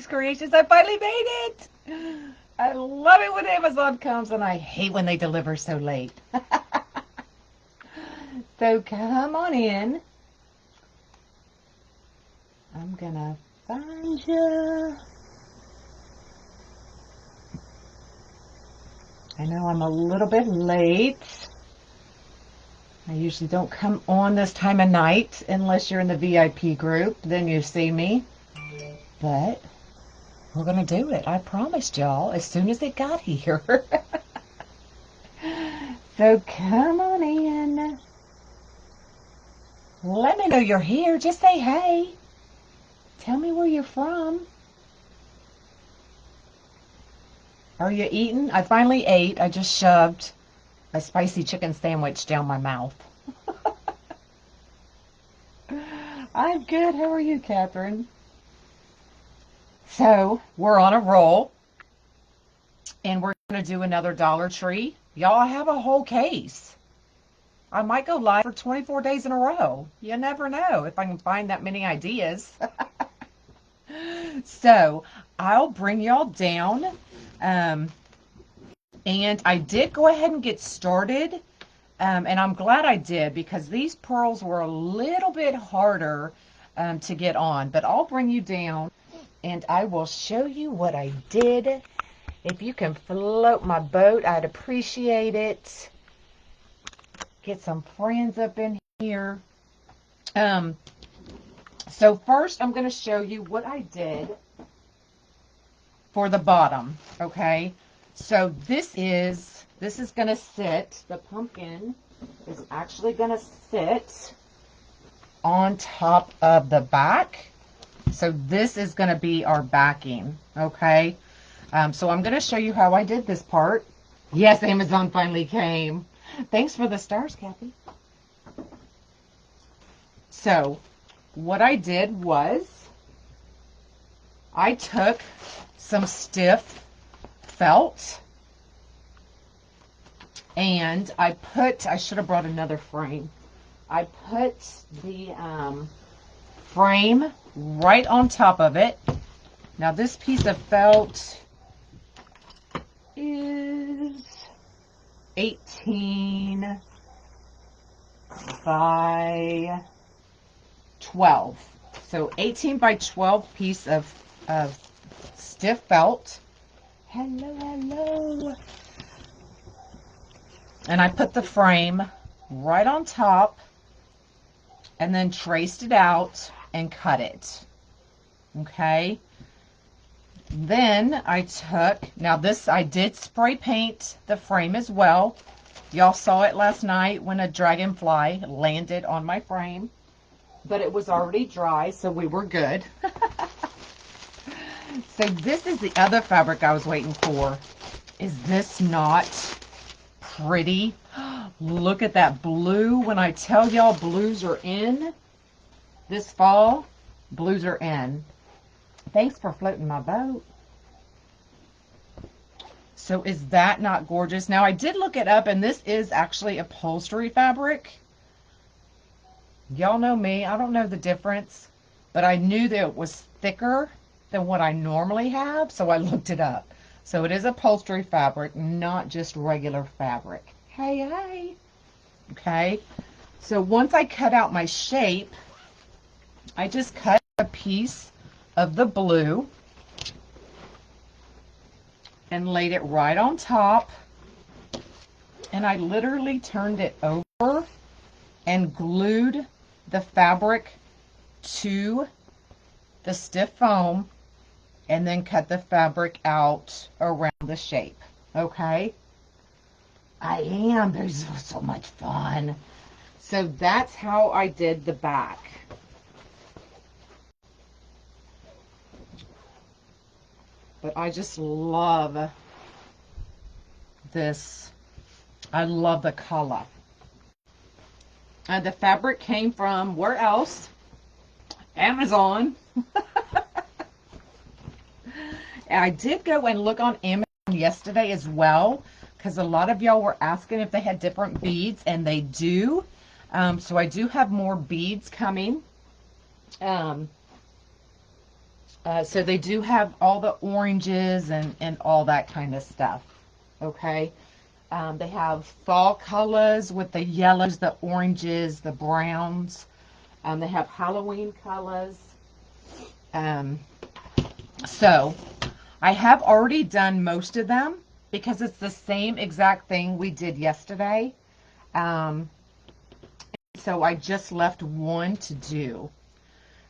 Creations. I finally made it. I love it when Amazon comes, and I hate when they deliver so late. So come on in. I'm gonna find you. I know I'm a little bit late. I usually don't come on this time of night unless you're in the VIP group. Then you see me. But we're going to do it. I promised y'all as soon as it got here. So come on in. Let me know you're here. Just say hey. Tell me where you're from. Are you eating? I finally ate. I just shoved a spicy chicken sandwich down my mouth. I'm good. How are you, Catherine? So we're on a roll, and we're going to do another Dollar Tree. Y'all, I have a whole case. I might go live for 24 days in a row. You never know if I can find that many ideas. So I'll bring y'all down. And I did go ahead and get started. And I'm glad I did because these pearls were a little bit harder to get on. But I'll bring you down and I will show you what I did. If you can float my boat, I'd appreciate it. Get some friends up in here. So first I'm going to show you what I did for the bottom, okay? So this is going to sit, the pumpkin is actually going to sit on top of the back. So this is going to be our backing, okay? So I'm going to show you how I did this part. Yes, Amazon finally came. Thanks for the stars, Kathy. So what I did was I took some stiff felt and I should have brought another frame. I put the frame right on top of it. Now this piece of felt is 18 by 12. So 18 by 12 piece of stiff felt. Hello, hello. And I put the frame right on top and then traced it out and cut it. Okay. Then I took, now this, I did spray paint the frame as well. Y'all saw it last night when a dragonfly landed on my frame, but it was already dry, so we were good. So this is the other fabric I was waiting for. Is this not pretty? Look at that blue. When I tell y'all blues are in this fall, blues are in. Thanks for floating my boat. So is that not gorgeous? Now I did look it up and this is actually upholstery fabric. Y'all know me, I don't know the difference, but I knew that it was thicker than what I normally have, so I looked it up. So it is upholstery fabric, not just regular fabric. Hey, hey. Okay, so once I cut out my shape, I just cut a piece of the blue and laid it right on top, and I literally turned it over and glued the fabric to the stiff foam and then cut the fabric out around the shape. Okay, I am. There's so much fun. So that's how I did the back. But I just love this. I love the color. And the fabric came from where else? Amazon. I did go and look on Amazon yesterday as well, because a lot of y'all were asking if they had different beads, and they do. So I do have more beads coming. So they do have all the oranges and all that kind of stuff. Okay. They have fall colors with the yellows, the oranges, the browns. They have Halloween colors. So I have already done most of them because it's the same exact thing we did yesterday. So I just left one to do.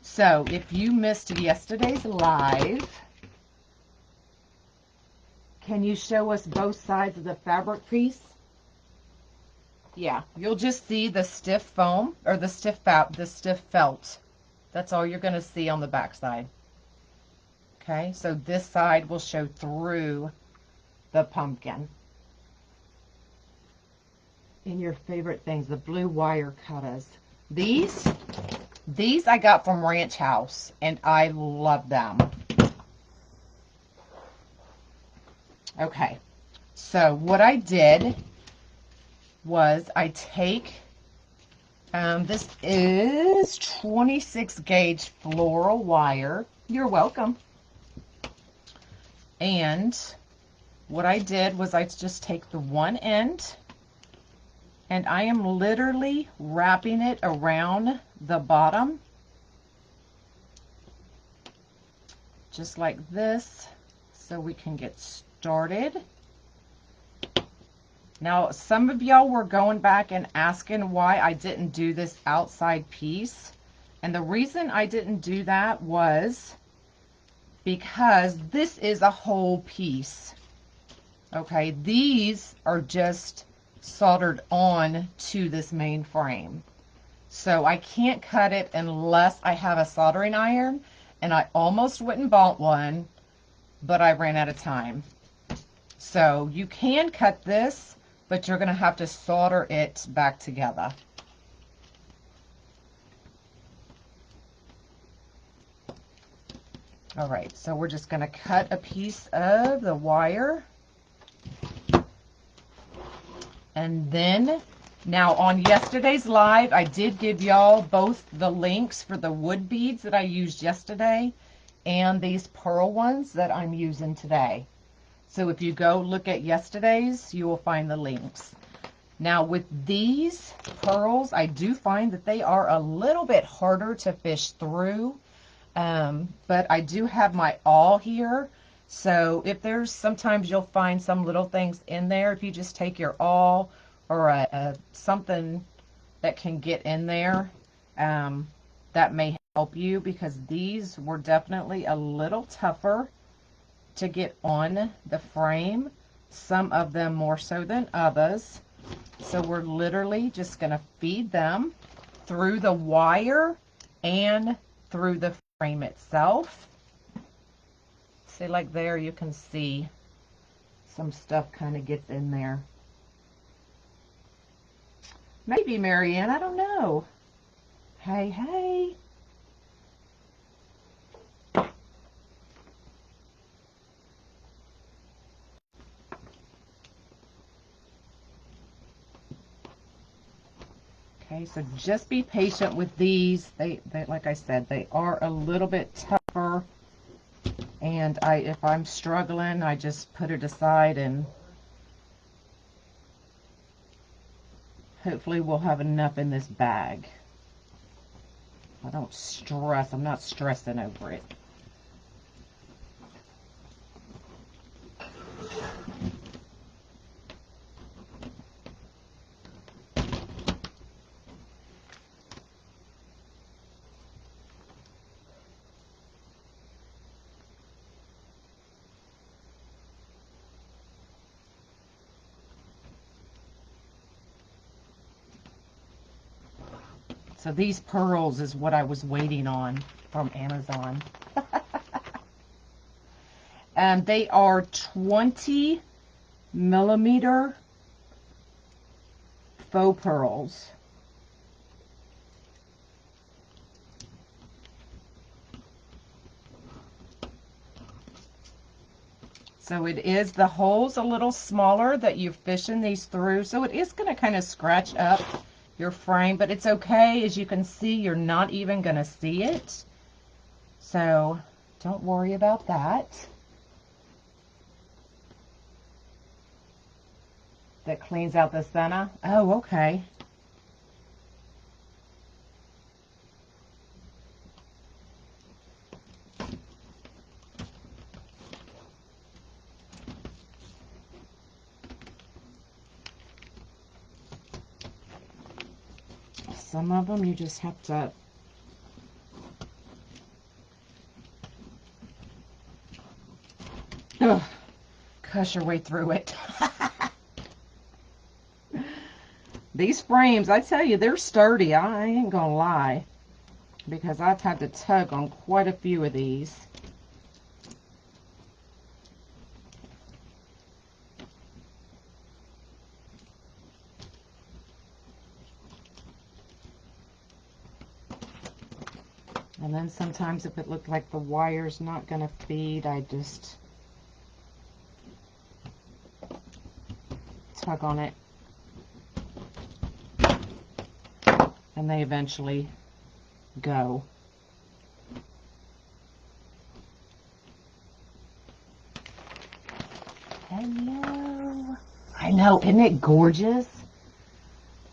So if you missed yesterday's live, can you show us both sides of the fabric piece? Yeah, you'll just see the stiff foam or the stiff felt. That's all you're going to see on the back side. Okay, so this side will show through the pumpkin. And your favorite things, the blue wire cutters. These I got from Ranch House, and I love them. Okay, so what I did was I take, this is 26 gauge floral wire. You're welcome. And what I did was I just take the one end, and I am literally wrapping it around the bottom, just like this, so we can get started. Now, some of y'all were going back and asking why I didn't do this outside piece. And the reason I didn't do that was because this is a whole piece. Okay, these are just soldered on to this main frame. So I can't cut it unless I have a soldering iron, and I almost went and bought one, but I ran out of time. So you can cut this, but you're going to have to solder it back together. All right, so we're just going to cut a piece of the wire. And then, now on yesterday's live, I did give y'all both the links for the wood beads that I used yesterday and these pearl ones that I'm using today. So if you go look at yesterday's, you will find the links. Now with these pearls, I do find that they are a little bit harder to fish through, but I do have my awl here. So if there's, sometimes you'll find some little things in there. If you just take your awl or something that can get in there, that may help you, because these were definitely a little tougher to get on the frame, some of them more so than others. So we're literally just going to feed them through the wire and through the frame itself. See, like there you can see some stuff kind of gets in there. Maybe, Marianne, I don't know. Hey, hey. Okay, so just be patient with these. They like I said, they are a little bit tougher. And if I'm struggling, I just put it aside, and hopefully we'll have enough in this bag. I don't stress. I'm not stressing over it. So these pearls is what I was waiting on from Amazon. And they are 20 millimeter faux pearls. So it is, the hole's a little smaller that you're fishing these through. So it is going to kind of scratch up your frame, but it's okay. As you can see, you're not even going to see it. So Don't worry about that. That cleans out the center. Oh, okay. Some of them you just have to cuss your way through it. These frames, I tell you, they're sturdy. I ain't gonna lie, because I've had to tug on quite a few of these. And then sometimes if it looked like the wire's not gonna feed, I just tug on it. And they eventually go. Hello. I know, isn't it gorgeous?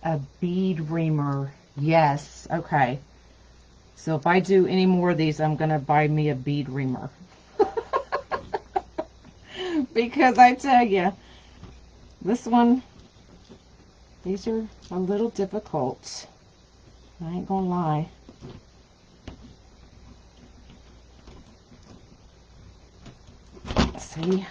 A bead reamer. Yes, okay. So if I do any more of these, I'm going to buy me a bead reamer. Because I tell you, this one, these are a little difficult. I ain't gonna lie. See?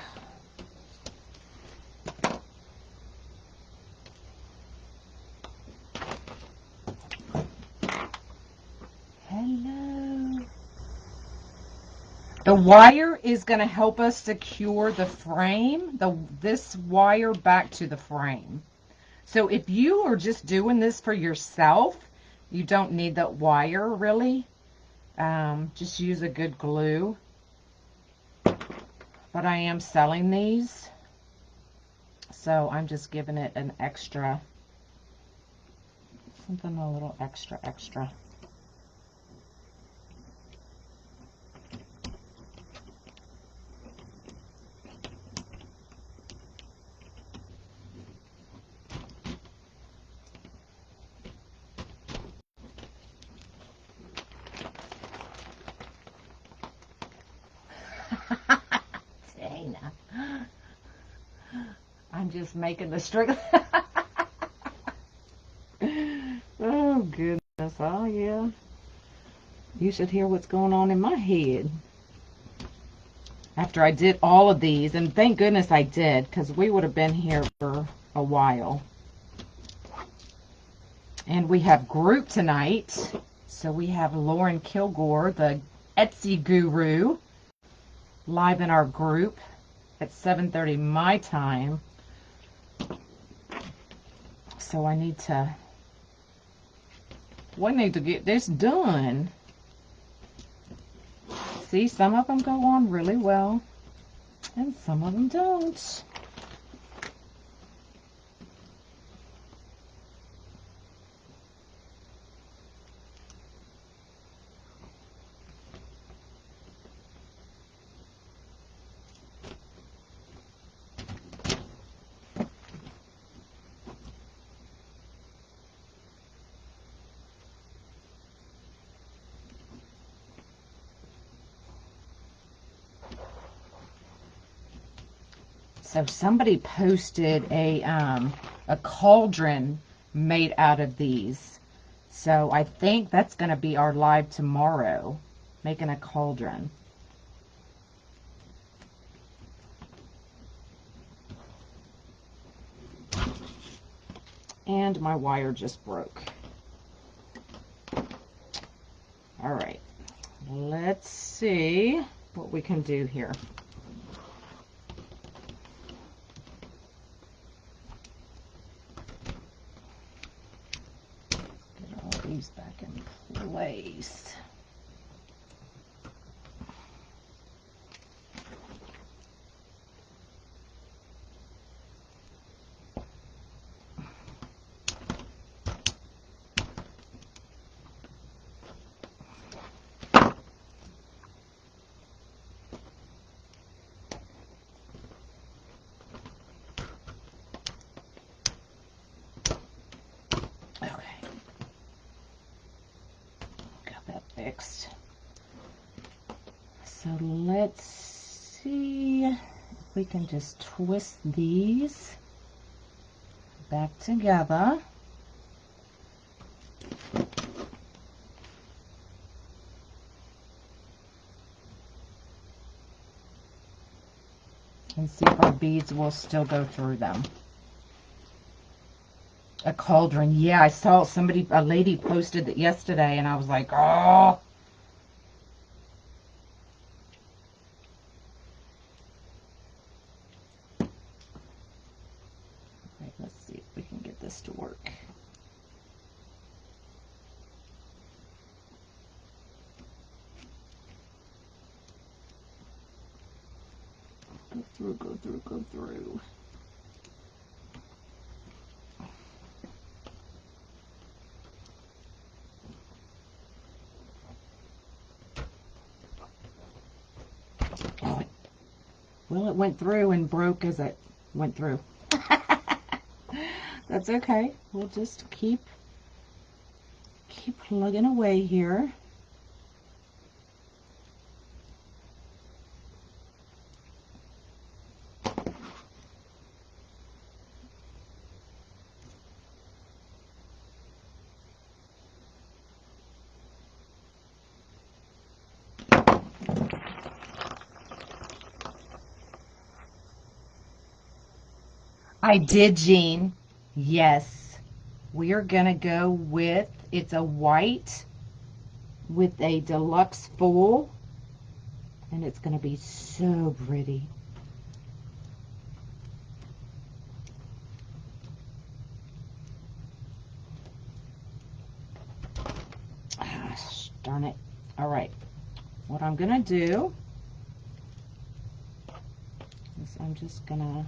Hello. The wire is going to help us secure the frame, this wire back to the frame. So if you are just doing this for yourself, you don't need that wire really. Just use a good glue. But I am selling these, so I'm just giving it an extra, something a little extra. Dana. I'm just making the string. Oh, goodness. Oh, yeah. You should hear what's going on in my head. After I did all of these, and thank goodness I did, because we would have been here for a while. And we have group tonight. So we have Lauren Kilgore, the Etsy guru, live in our group at 7:30 my time. So we need to get this done. See, some of them go on really well, and some of them don't. So somebody posted a cauldron made out of these. So I think that's going to be our live tomorrow, making a cauldron. And my wire just broke. All right, let's see what we can do here. These back in place. fixed. So let's see if we can just twist these back together. And see if our beads will still go through them. A cauldron. Yeah, I saw a lady posted it yesterday, and I was like, oh. Okay, let's see if we can get this to work. Go through, go through, go through. Well, it went through and broke as it went through. That's okay. We'll just keep plugging away here. I did, Jean. Yes. We are going to go with, it's a white with a deluxe full, and it's going to be so pretty. Darn it. All right. What I'm going to do is I'm just going to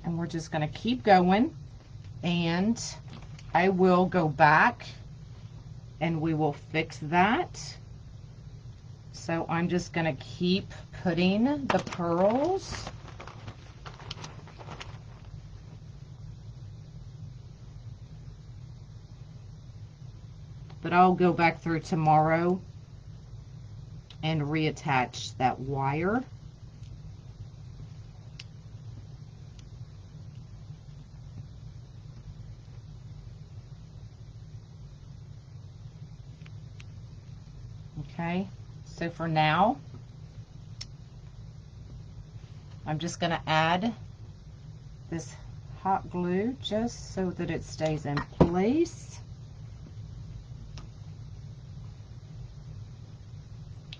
and we're just going to keep going, and I will go back and we will fix that. So I'm just going to keep putting the pearls. But I'll go back through tomorrow and reattach that wire. Okay, so for now, I'm just going to add this hot glue just so that it stays in place.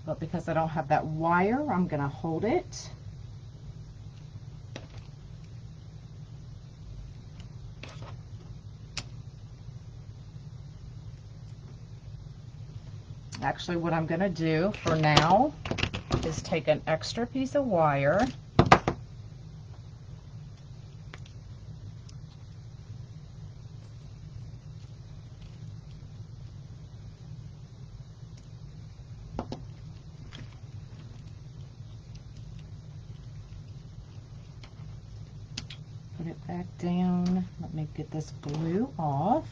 But because I don't have that wire, I'm going to hold it. Actually, what I'm going to do for now is take an extra piece of wire put it back down. Let me get this glue off.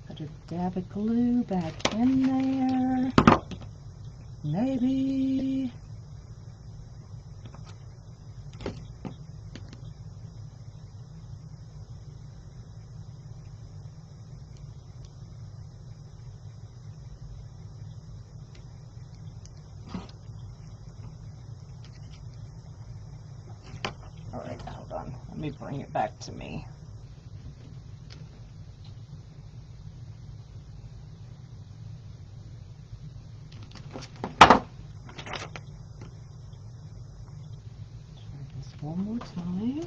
Put a dab of glue back in there. Maybe. All right, hold on. Let me bring it back to me. One more time.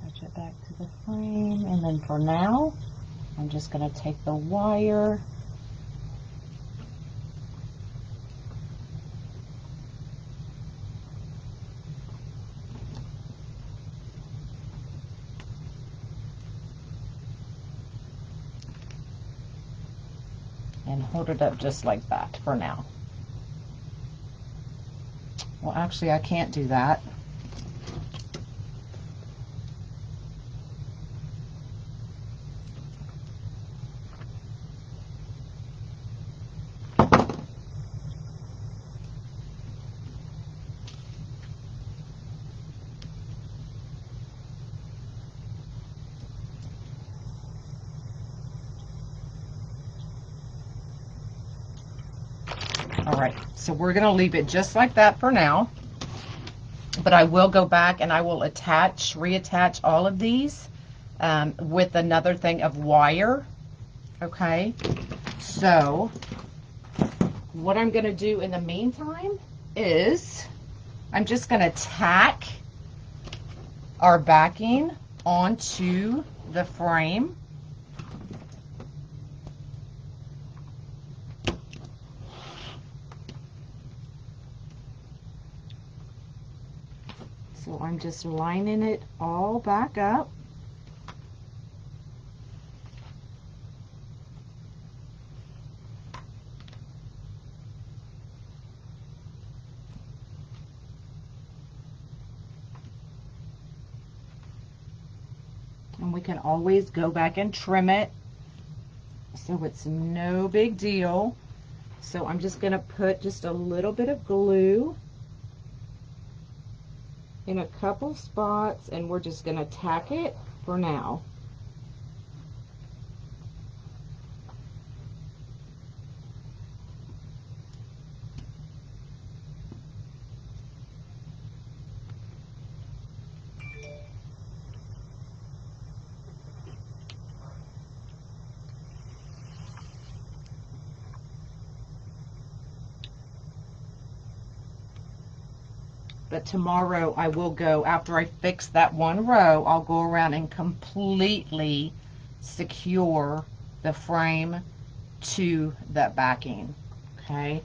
Attach it back to the frame, and then for now, I'm just going to take the wire and hold it up just like that for now. Well, actually, I can't do that. All right, so we're going to leave it just like that for now. But I will go back and I will reattach all of these with another thing of wire. Okay, so what I'm going to do in the meantime is I'm just going to tack our backing onto the frame. So I'm just lining it all back up. And we can always go back and trim it, so it's no big deal. So I'm just going to put just a little bit of glue in a couple spots, and we're just going to tack it for now. But tomorrow I will go, after I fix that one row, I'll go around and completely secure the frame to that backing. Okay.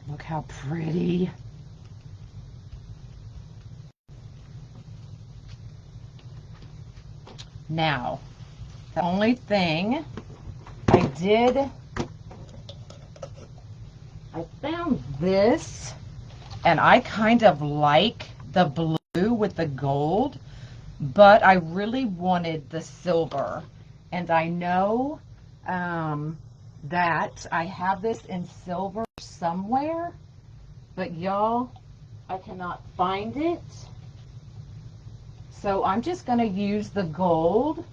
Look how pretty. Now, the only thing I found this, and I kind of like the blue with the gold, but I really wanted the silver. And I know that I have this in silver somewhere, but y'all, I cannot find it. So I'm just going to use the gold.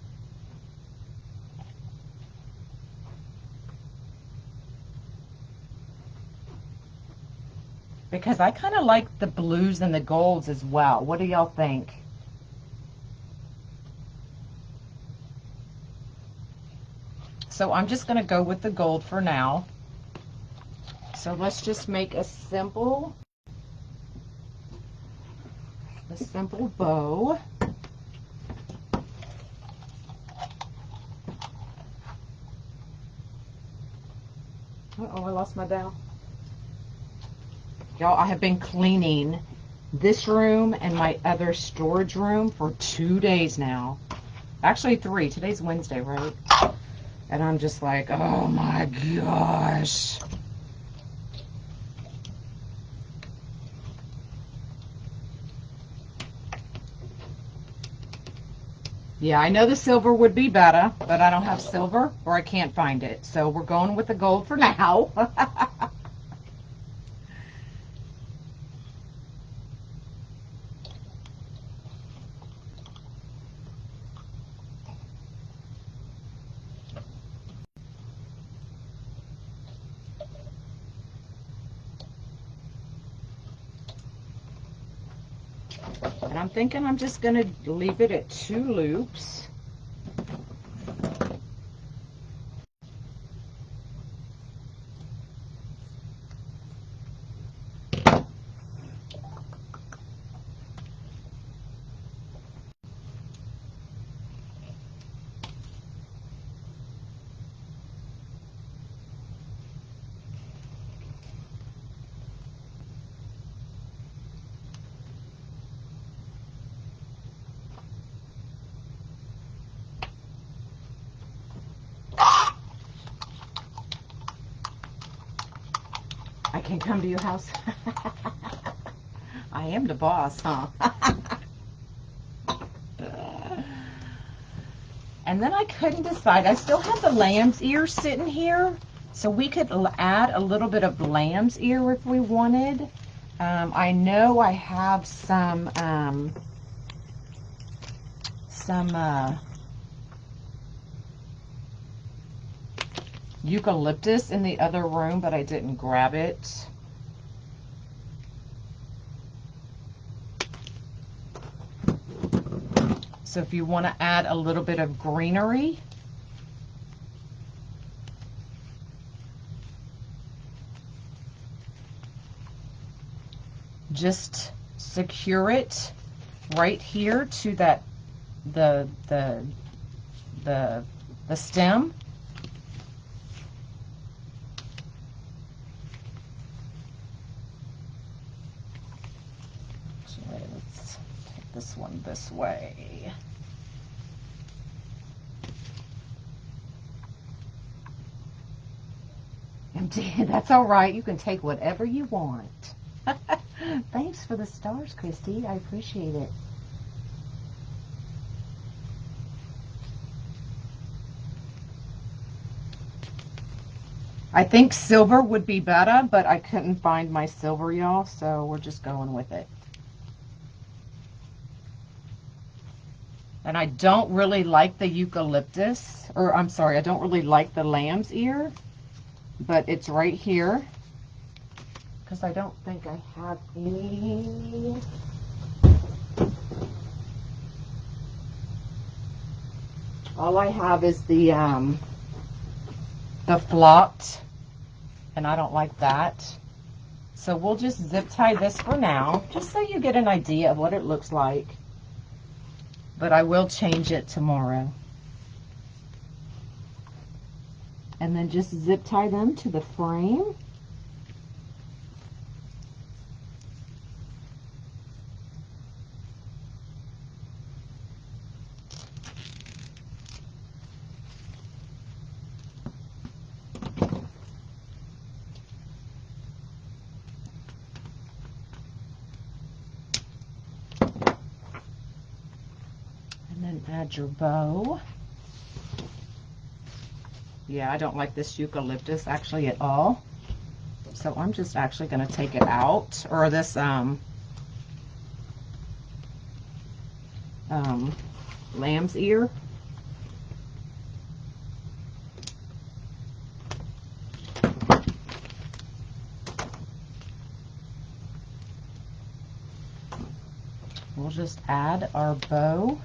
Because I kind of like the blues and the golds as well. What do y'all think? So I'm just going to go with the gold for now. So let's just make a simple bow. Uh-oh, I lost my dowel. Y'all, I have been cleaning this room and my other storage room for 2 days now. Actually 3. Today's Wednesday, right? And I'm just like, oh my gosh. Yeah, I know the silver would be better, but I don't have silver or I can't find it. So we're going with the gold for now. And I'm thinking I'm just going to leave it at 2 loops. can come to your house. I am the boss, huh? And then I couldn't decide. I still have the lamb's ear sitting here, so we could add a little bit of lamb's ear if we wanted. I know I have some eucalyptus in the other room, but I didn't grab it. So if you want to add a little bit of greenery, just secure it right here to that the stem. Actually, let's take this one this way. That's all right. You can take whatever you want. Thanks for the stars, Christy. I appreciate it. I think silver would be better, but I couldn't find my silver, y'all, so we're just going with it. And I don't really like the eucalyptus, or I'm sorry, I don't really like the lamb's ear, but it's right here, because I don't think I have any. All I have is the flocked, and I don't like that. So we'll just zip tie this for now, just so you get an idea of what it looks like. But I will change it tomorrow. And then just zip tie them to the frame. Add your bow. Yeah, I don't like this eucalyptus actually at all. So I'm just actually going to take it out, or this lamb's ear. We'll just add our bow.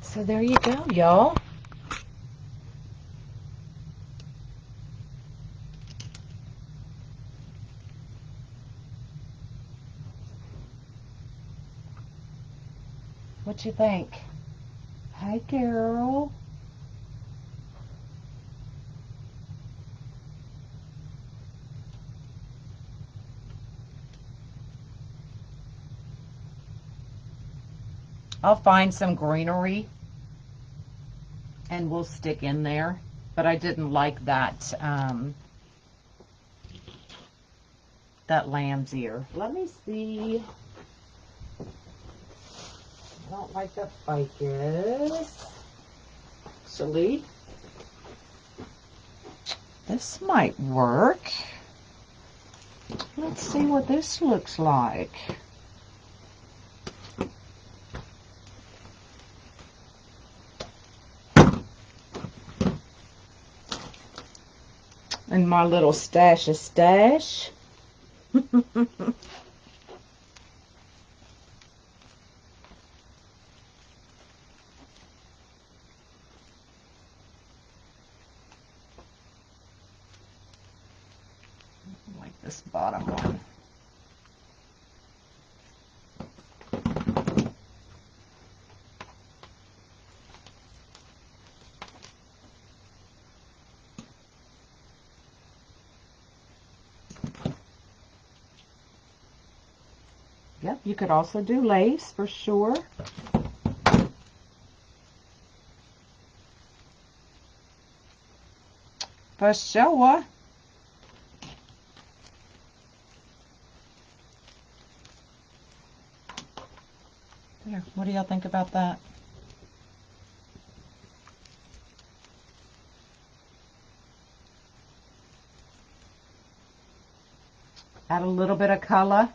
So there you go, y'all. What you think? Hi, Carol. I'll find some greenery and we'll stick in there, but I didn't like that that lamb's ear. Let me see. I don't like the ficus. Actually, this might work. Let's see what this looks like. And my little stash of stash. Like this bottom one. Yep, you could also do lace for sure. For sure. There, what do y'all think about that? Add a little bit of color.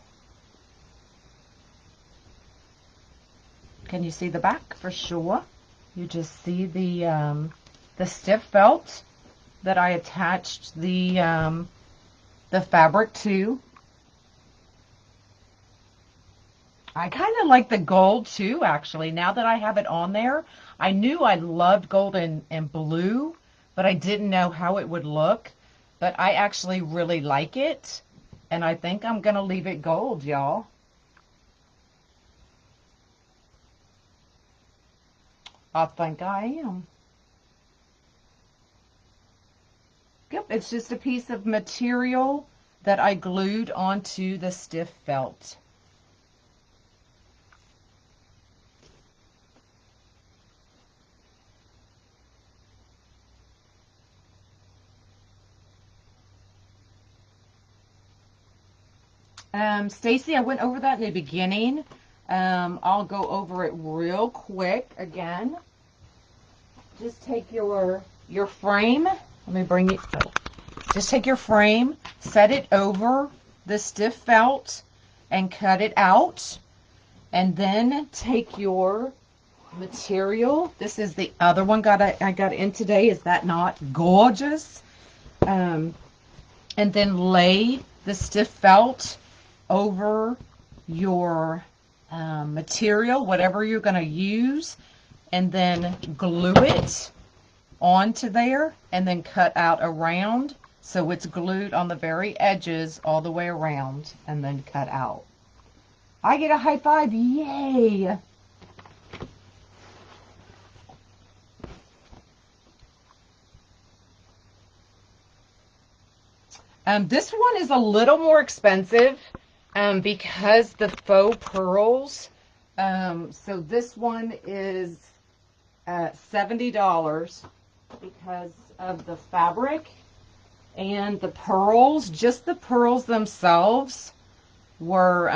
Can you see the back? For sure. You just see the stiff felt that I attached the fabric to. I kind of like the gold too, actually. Now that I have it on there, I knew I loved gold and blue, but I didn't know how it would look. But I actually really like it, and I think I'm going to leave it gold, y'all. I think I am. Yep, it's just a piece of material that I glued onto the stiff felt. Stacy, I went over that in the beginning. I'll go over it real quick again. Just take your frame. Let me bring it. Just take your frame, set it over the stiff felt, and cut it out. And then take your material. This is the other one I got in today. Is that not gorgeous? And then lay the stiff felt over your material, whatever you're going to use, and then glue it onto there, and then cut out around so it's glued on the very edges all the way around, and then cut out. I get a high five. Yay! This one is a little more expensive because the faux pearls. So this one is $70 because of the fabric and the pearls. Just the pearls themselves were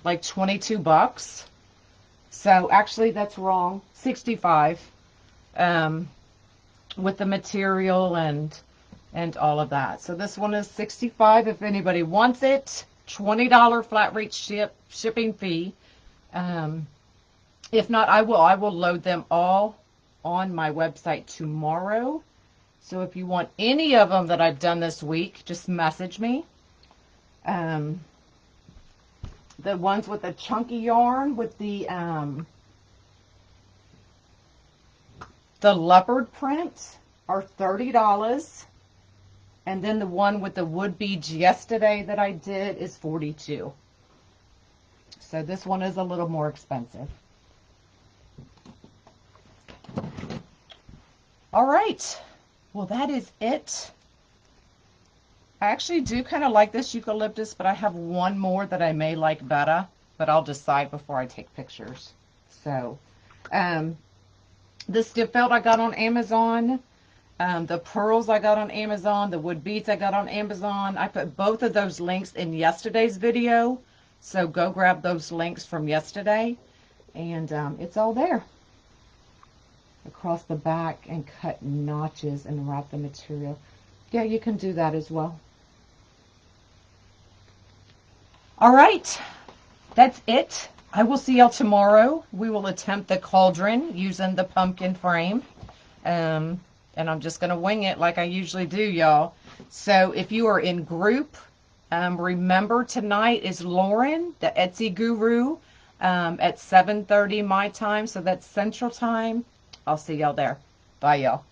like 22 bucks. So actually that's wrong. 65 with the material and all of that. So this one is 65 if anybody wants it. $20 flat rate shipping fee. If not, I will load them all on my website tomorrow. So if you want any of them that I've done this week, just message me. The ones with the chunky yarn with the leopard print are $30. And then the one with the wood beads yesterday that I did is $42. So this one is a little more expensive. All right. Well, that is it. I actually do kind of like this eucalyptus, but I have one more that I may like better, but I'll decide before I take pictures. So, the stiff felt I got on Amazon. The pearls I got on Amazon, the wood beads I got on Amazon. I put both of those links in yesterday's video, so go grab those links from yesterday. And it's all there across the back, and cut notches and wrap the material. Yeah, you can do that as well. All right, that's it. I will see y'all tomorrow. We will attempt the cauldron using the pumpkin frame. And I'm just going to wing it like I usually do, y'all. So if you are in group, remember tonight is Lauren, the Etsy guru, at 7:30 my time. So that's Central Time. I'll see y'all there. Bye, y'all.